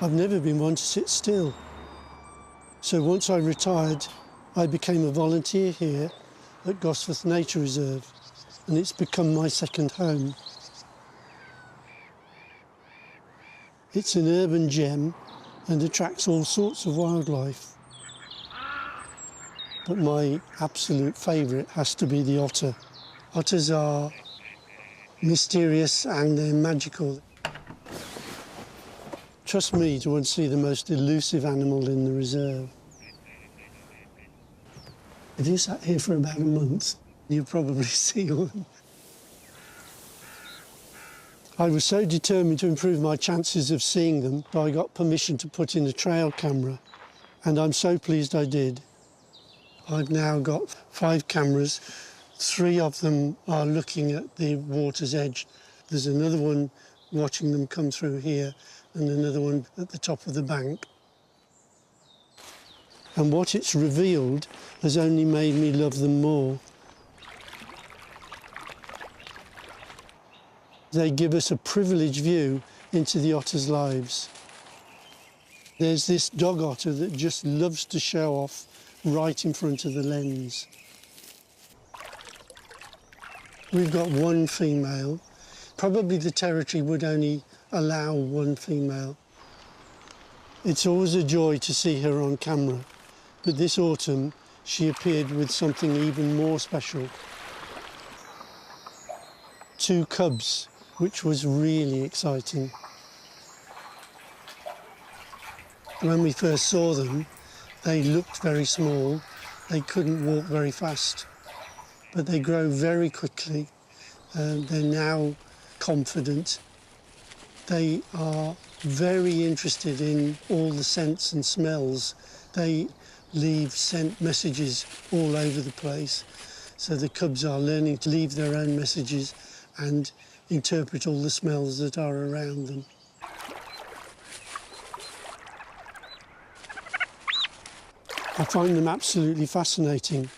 I've never been one to sit still. So once I retired, I became a volunteer here at Gosforth Nature Reserve, and it's become my second home. It's an urban gem and attracts all sorts of wildlife. But my absolute favourite has to be the otter. Otters are mysterious and they're magical. Trust me to want to see the most elusive animal in the reserve. If you sat here for about a month, you'd probably see one. I was so determined to improve my chances of seeing them that I got permission to put in a trail camera, and I'm so pleased I did. I've now got 5 cameras. 3 of them are looking at the water's edge. There's another one watching them come through here and another one at the top of the bank. And what it's revealed has only made me love them more. They give us a privileged view into the otters' lives. There's this dog otter that just loves to show off right in front of the lens. We've got 1 female. Probably the territory would only allow 1 female. It's always a joy to see her on camera, but this autumn she appeared with something even more special. 2 cubs, which was really exciting. When we first saw them, they looked very small. They couldn't walk very fast, but they grow very quickly. They're now confident. They are very interested in all the scents and smells. They leave scent messages all over the place. So the cubs are learning to leave their own messages and interpret all the smells that are around them. I find them absolutely fascinating.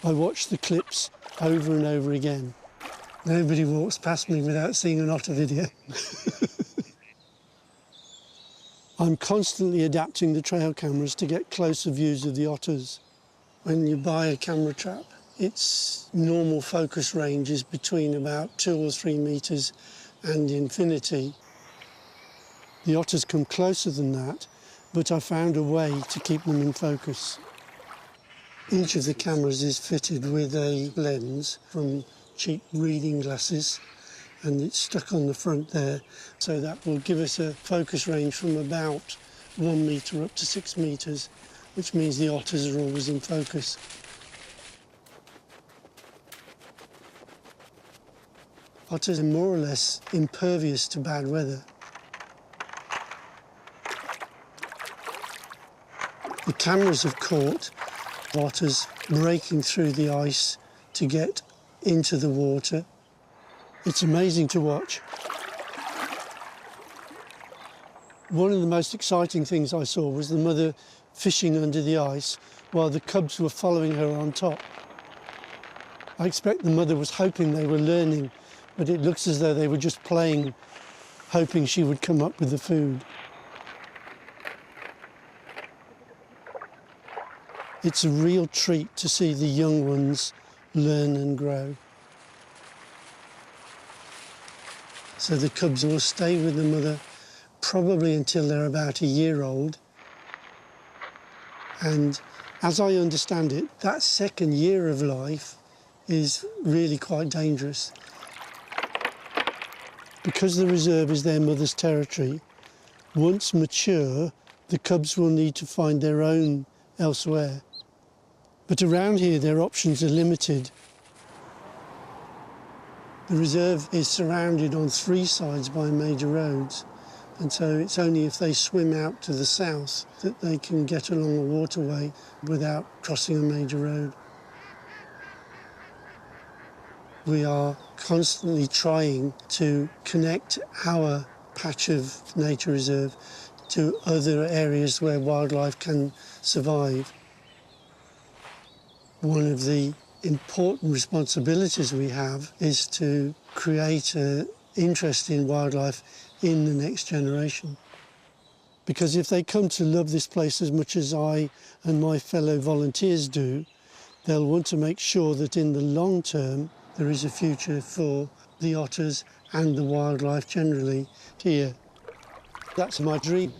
I watch the clips over and over again. Nobody walks past me without seeing an otter video. I'm constantly adapting the trail cameras to get closer views of the otters. When you buy a camera trap, its normal focus range is between about 2 or 3 metres and infinity. The otters come closer than that, but I found a way to keep them in focus. Each of the cameras is fitted with a lens from cheap reading glasses, and it's stuck on the front there, so that will give us a focus range from about 1 metre up to 6 metres, which means the otters are always in focus. Otters are more or less impervious to bad weather. The cameras have caught otters breaking through the ice to get into the water. It's amazing to watch. One of the most exciting things I saw was the mother fishing under the ice while the cubs were following her on top. I expect the mother was hoping they were learning, but it looks as though they were just playing, hoping she would come up with the food. It's a real treat to see the young ones learn and grow. So the cubs will stay with the mother probably until they're about a year old. And as I understand it, that second year of life is really quite dangerous. Because the reserve is their mother's territory, once mature, the cubs will need to find their own elsewhere. But around here, their options are limited. The reserve is surrounded on 3 sides by major roads, and so it's only if they swim out to the south that they can get along a waterway without crossing a major road. We are constantly trying to connect our patch of nature reserve to other areas where wildlife can survive. One of the important responsibilities we have is to create an interest in wildlife in the next generation. Because if they come to love this place as much as I and my fellow volunteers do, they'll want to make sure that in the long term there is a future for the otters and the wildlife generally here. That's my dream.